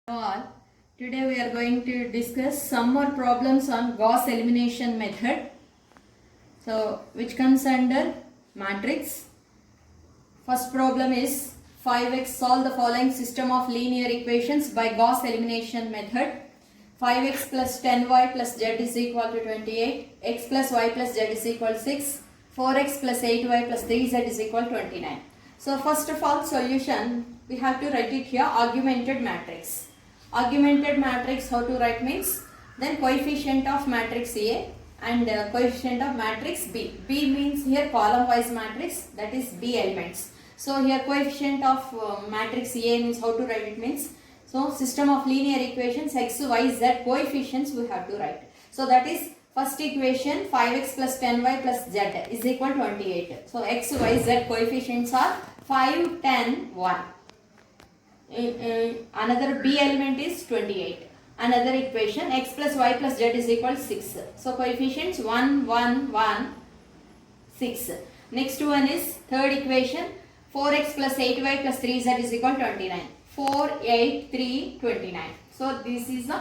All. Today we are going to discuss some more problems on Gauss elimination method. So which comes under matrix. First problem is 5x, solve the following system of linear equations by Gauss elimination method. 5x plus 10y plus z is equal to 28, x plus y plus z is equal to 6, 4x plus 8y plus 3z is equal to 29. So first of all, solution, we have to write it here, augmented matrix. Augmented matrix, how to write means, then coefficient of matrix A and coefficient of matrix B. B means here column wise matrix, that is B elements. So here coefficient of matrix A means, how to write it means, so system of linear equations x, y, z coefficients we have to write. So that is first equation 5x plus 10y plus z is equal to 28. So x, y, z coefficients are 5, 10, 1. Another B element is 28. Another equation x plus y plus z is equal to 6. So coefficients 1, 1, 1, 6. Next one is third equation 4x plus 8y plus 3z is equal to 29. 4, 8, 3, 29. So this is the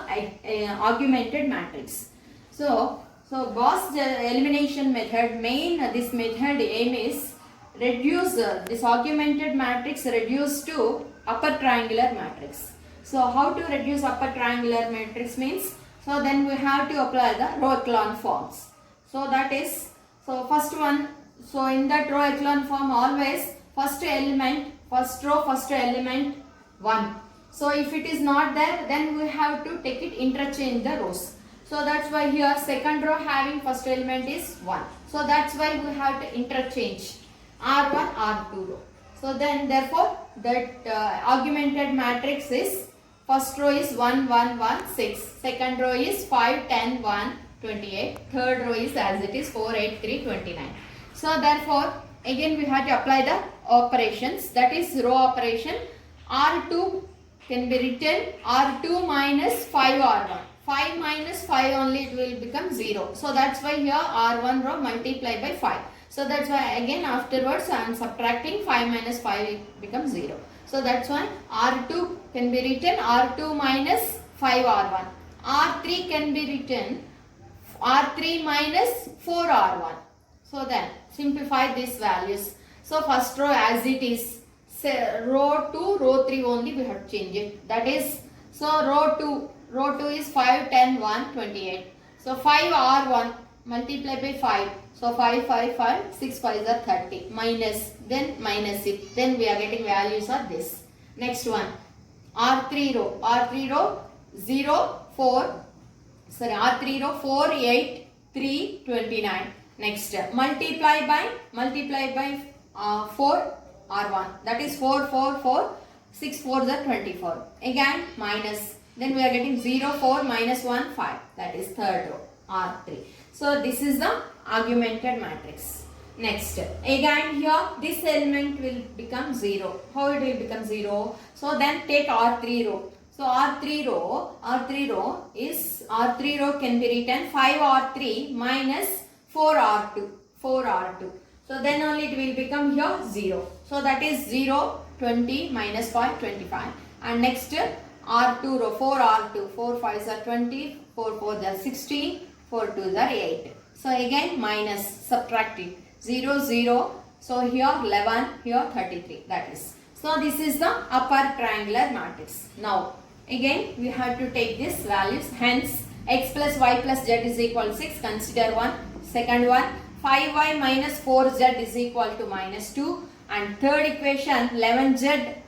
augmented matrix. So Gauss elimination method, this method aim is reduce this augmented matrix reduce to upper triangular matrix. So how to reduce upper triangular matrix means, so then we have to apply the row echelon forms. So that is, so first one, so in that row echelon form always first element, first row, first element 1. So if it is not there, then we have to take it interchange the rows. So that's why here second row having first element is 1. So that's why we have to interchange R1, R2 row. So then therefore that augmented matrix is first row is 1, 1, 1, 6. Second row is 5, 10, 1, 28. Third row is as it is 4, 8, 3, 29. So therefore again we have to apply the operations, that is row operation. R2 can be written R2 minus 5 R1. 5 minus 5 only it will become 0. So that's why here R1 row multiply by 5. So that's why again afterwards I am subtracting 5 minus 5 it becomes 0. So that's why R2 can be written R2 minus 5 R1. R3 can be written R3 minus 4 R1. So then simplify these values. So first row as it is, row 2, row 3 only we have to change it. That is, so row 2 is 5, 10, 1, 28. So 5 R1 multiply by 5. So 5, 5, 5, 6 5s are 30. Minus, then minus it. Then we are getting values of this. Next one, R3 row 0, 4, sorry R3 row 4, 8, 3, 29. Next, multiply by 4 R1. That is 4, 4, 4, 6 4s are 24. Again minus. Then we are getting 0, 4, minus 1, 5. That is third row, R3. So this is the augmented matrix. Next, again here this element will become 0. How it will become 0? So then take R3 row. So R3 row can be written 5R3 minus 4R2. So then only it will become here 0. So that is 0, 20 minus 5, 25. And next R2 row, 4R2, 4 5s are 20, 4 4s are 16, 4 2s are 8. So again minus, subtract it, 0, 0. So here 11, here 33, that is. So this is the upper triangular matrix. Now again we have to take these values, hence x plus y plus z is equal to 6, consider one. Second one, 5y minus 4z is equal to minus 2. And third equation 11z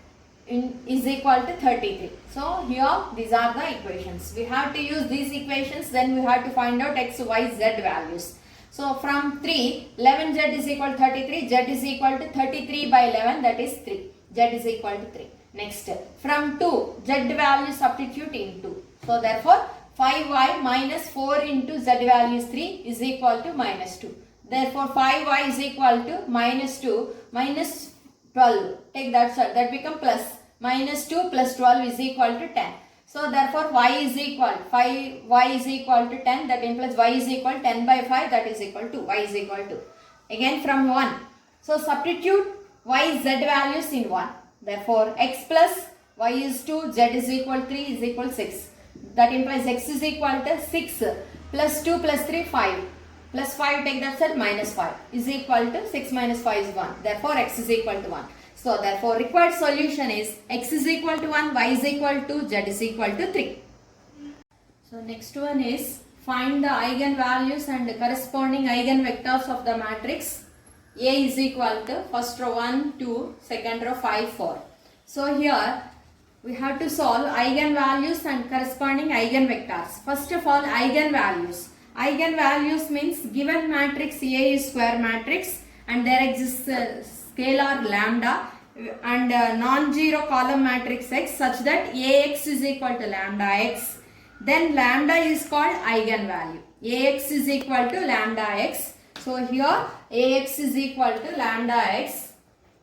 is equal to 33. So here these are the equations. We have to use these equations, then we have to find out x, y, z values. So from 3, 11z is equal to 33, z is equal to 33 by 11, that is 3. Z is equal to 3. Next, from 2, z value substitute in 2. So therefore 5y minus 4 into z value is 3 is equal to minus 2. Therefore 5y is equal to minus 2 minus 12. Take that side, that become plus. Minus 2 plus 12 is equal to 10. So therefore y is equal, 5y is equal to 10, that implies y is equal to 10 by 5, that is equal to, y is equal to. Again from 1. So substitute y z values in 1. Therefore x plus y is 2, z is equal 3 is equal 6. That implies x is equal to 6 plus 2 plus 3 5 plus 5 take that side minus 5 is equal to 6 minus 5 is 1. Therefore x is equal to 1. So therefore required solution is x is equal to 1, y is equal to, z is equal to 3. So next one is find the eigenvalues and corresponding eigenvectors of the matrix A is equal to first row 1, 2, second row 5, 4. So here we have to solve eigenvalues and corresponding eigenvectors. First of all, eigenvalues. Eigenvalues means given matrix A is square matrix and there exists a scalar lambda and non-zero column matrix X such that Ax is equal to lambda x. Then lambda is called eigenvalue. Ax is equal to lambda x. So here Ax is equal to lambda x.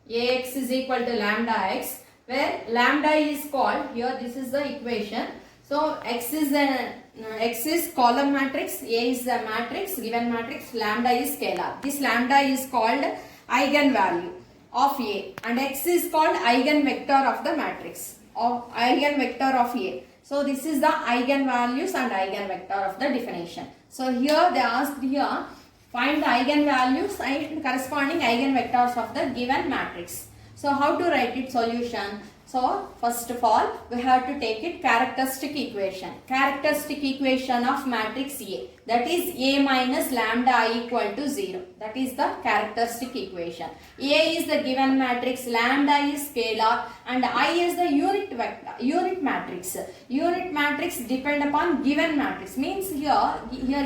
Ax is equal to lambda x, where lambda is called, here this is the equation. So x is column matrix, A is the matrix, given matrix, lambda is scalar. This lambda is called eigenvalue of A and x is called eigenvector of the matrix, or eigenvector of A. So this is the eigenvalues and eigenvector of the definition. So here they asked here, find the eigenvalues and corresponding eigenvectors of the given matrix. So how to write it solution? So first of all we have to take it characteristic equation. Characteristic equation of matrix A, that is A minus lambda I equal to 0. That is the characteristic equation. A is the given matrix, lambda is scalar and I is the unit vector, unit matrix. Unit matrix depend upon given matrix, means here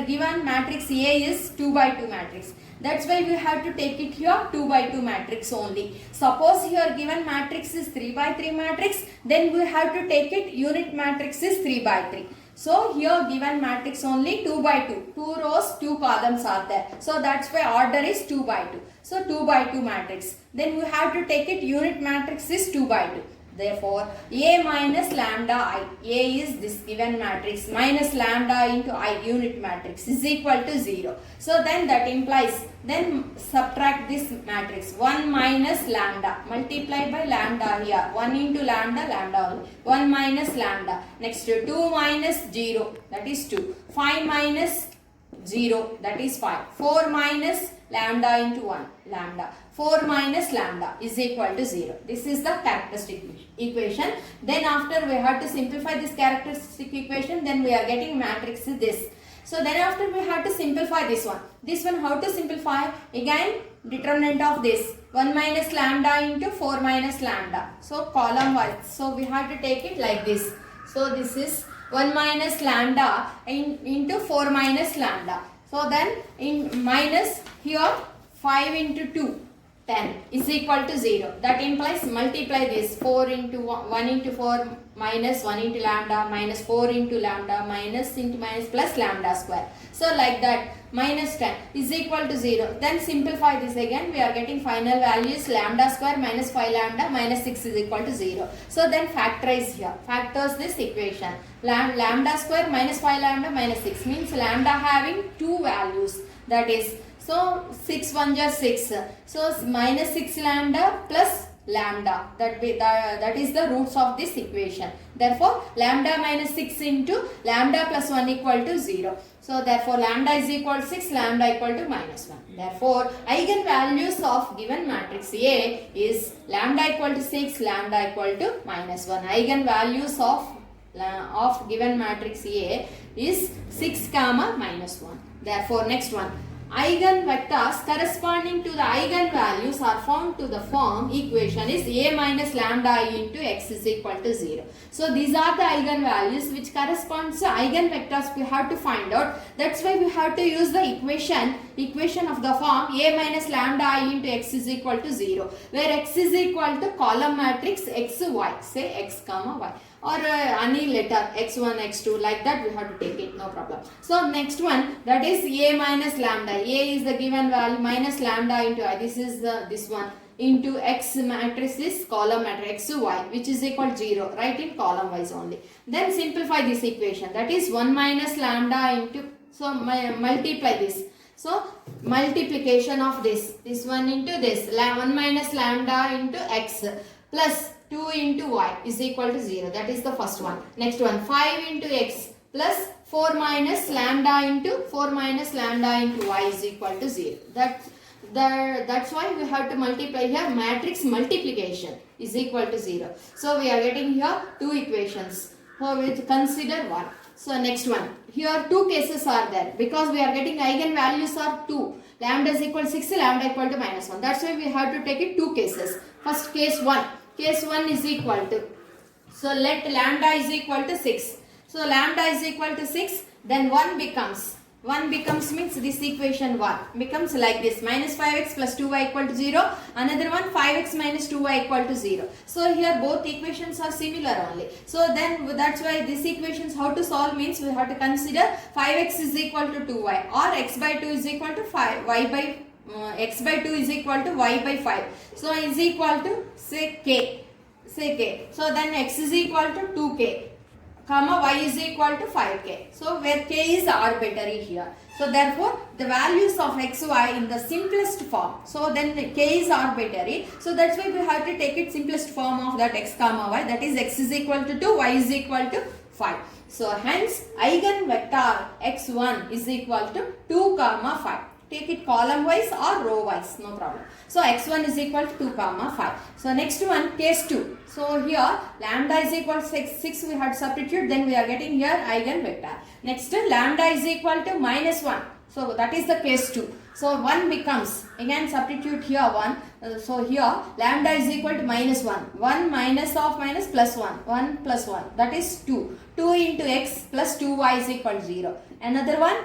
given matrix A is 2 by 2 matrix. That's why we have to take it here 2 by 2 matrix only. Suppose here given matrix is 3 by 3 matrix, then we have to take it unit matrix is 3 by 3. So here given matrix only 2 by 2. 2 rows, 2 columns are there. So that's why order is 2 by 2. So 2 by 2 matrix. Then we have to take it unit matrix is 2 by 2. Therefore, A minus lambda I, A is this given matrix minus lambda into I unit matrix is equal to 0. So then that implies, then subtract this matrix 1 minus lambda, multiply by lambda here, 1 into lambda, lambda only, 1 minus lambda. Next 2 minus 0, that is 2, 5 minus 0, that is 5, 4 minus lambda into 1, lambda, 4 minus lambda is equal to 0. This is the characteristic equation. Then after we have to simplify this characteristic equation, then we are getting matrix is this. So then after we have to simplify this one. This one how to simplify? Again determinant of this 1 minus lambda into 4 minus lambda. So column wise. So we have to take it like this. So this is 1 minus lambda into 4 minus lambda. So then in minus here 5 into 2, 10 is equal to 0. That implies multiply this 4 into 1 into 4 minus 1 into lambda minus 4 into lambda minus into minus plus lambda square. So like that minus 10 is equal to 0. Then simplify this again. We are getting final values lambda square minus 5 lambda minus 6 is equal to 0. So then factorize here. Factors this equation. Lambda square minus 5 lambda minus 6 means lambda having two values. That is, so 6 1 just 6. So minus 6 lambda plus lambda. That is the roots of this equation. Therefore, lambda minus 6 into lambda plus 1 equal to 0. So therefore, lambda is equal to 6, lambda equal to minus 1. Therefore, eigenvalues of given matrix A is lambda equal to 6, lambda equal to minus 1. Eigenvalues of given matrix A is 6 comma minus 1. Therefore, next one. Eigenvectors corresponding to the eigenvalues are found to the form equation is A minus lambda I into x is equal to 0. So these are the eigenvalues which corresponds to eigenvectors we have to find out. That's why we have to use the equation of the form A minus lambda I into x is equal to 0, where x is equal to column matrix x y, say x comma y, or any letter x1 x2, like that we have to take it, no problem. So next one, that is A minus lambda. A is the given value minus lambda into I, this is this one, into x matrix is column matrix y, which is equal to 0, write in column wise only. Then simplify this equation, that is 1 minus lambda into, so multiply this. So multiplication of this one into this, 1 minus lambda into x plus 2 into y is equal to 0. That is the first one. Next one, 5 into x plus 4 minus lambda into y is equal to 0. That's why we have to multiply here. Matrix multiplication is equal to 0. So we are getting here two equations. So we consider one. So next one. Here two cases are there because we are getting eigenvalues are 2. Lambda is equal to 6, lambda equal to minus 1. That's why we have to take it two cases. First case 1. Case 1 is equal to. So let lambda is equal to 6. So lambda is equal to 6. Then 1 becomes means this equation 1 becomes like this, minus 5x plus 2y equal to 0. Another one 5x minus 2y equal to 0. So here both equations are similar only. So then that's why this equations how to solve means we have to consider 5x is equal to 2y or x by 2 is equal to 5 y by x by 2 is equal to y by 5. So is equal to say k. So then x is equal to 2k. Comma y is equal to 5k. So where k is arbitrary here. So therefore the values of x, y in the simplest form. So then k is arbitrary. So that's why we have to take it simplest form of that x comma y. That is x is equal to 2, y is equal to 5. So hence eigenvector x1 is equal to 2 comma 5. Take it column wise or row wise, no problem. So x1 is equal to 2 comma 5. So next one, case 2. So here lambda is equal to 6 we had substitute, then we are getting here eigenvector. Next lambda is equal to minus 1. So that is the case 2. So 1 becomes, again substitute here 1. So here lambda is equal to minus 1. 1 minus of minus plus 1. 1 plus 1. That is 2. 2 into x plus 2y is equal to 0. Another one,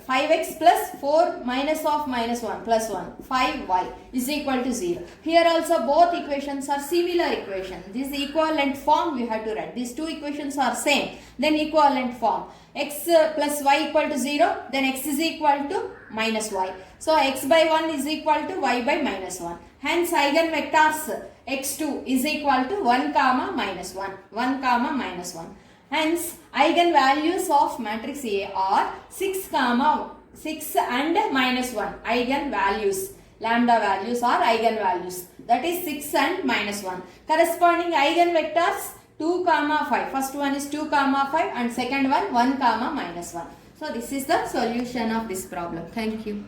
5x plus 4 minus of minus 1 plus 1, 5y is equal to 0. Here also both equations are similar equation. This equivalent form we have to write. These two equations are same. Then equivalent form. X plus y equal to 0. Then x is equal to minus y. So x by 1 is equal to y by minus 1. Hence eigenvectors x2 is equal to 1 comma minus 1. 1 comma minus 1. Hence, eigenvalues of matrix A are 6 and minus 1. Eigenvalues. Lambda values are eigenvalues. That is 6 and minus 1. Corresponding eigenvectors 2 comma 5. First one is 2 comma 5 and second one 1 comma minus 1. So, this is the solution of this problem. Thank you.